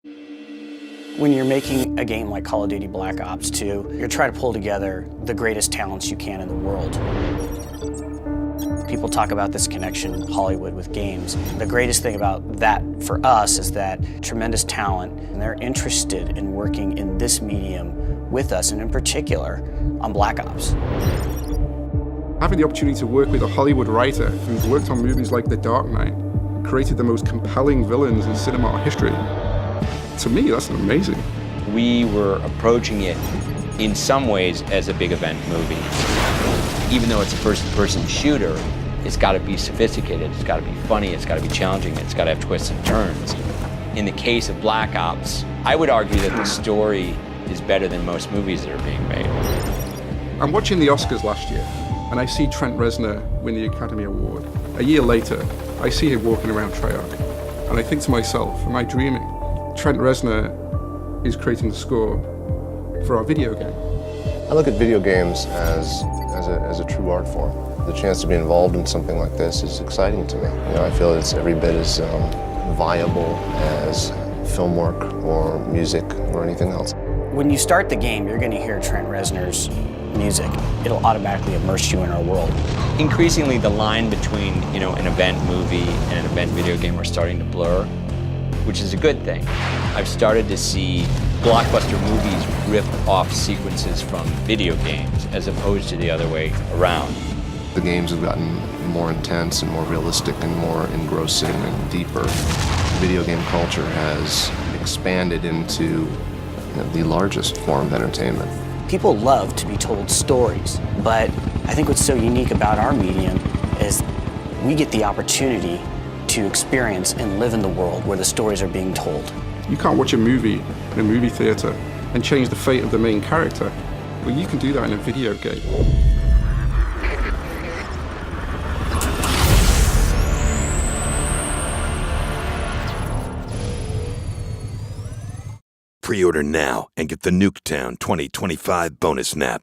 When you're making a game like Call of Duty Black Ops 2, you're trying to pull together the greatest talents you can in the world. People talk about this connection in Hollywood with games. The greatest thing about that for us is that tremendous talent, and they're interested in working in this medium with us, and in particular, on Black Ops. Having the opportunity to work with a Hollywood writer who's worked on movies like The Dark Knight, created the most compelling villains in cinema history, to me, that's amazing. We were approaching it in some ways as a big event movie. Even though it's a first-person shooter, it's got to be sophisticated, it's got to be funny, it's got to be challenging, it's got to have twists and turns. In the case of Black Ops, I would argue that the story is better than most movies that are being made. I'm watching the Oscars last year, and I see Trent Reznor win the Academy Award. A year later, I see him walking around Treyarch, and I think to myself, am I dreaming? Trent Reznor is creating the score for our video game. I look at video games as a true art form. The chance to be involved in something like this is exciting to me. You know, I feel it's every bit as viable as film work or music or anything else. When you start the game, you're going to hear Trent Reznor's music. It'll automatically immerse you in our world. Increasingly, the line between, an event movie and an event video game are starting to blur, which is a good thing. I've started to see blockbuster movies rip off sequences from video games as opposed to the other way around. The games have gotten more intense and more realistic and more engrossing and deeper. Video game culture has expanded into the largest form of entertainment. People love to be told stories, but I think what's so unique about our medium is we get the opportunity to experience and live in the world where the stories are being told. You can't watch a movie in a movie theater and change the fate of the main character. Well, you can do that in a video game. Pre-order now and get the Nuketown 2025 bonus map.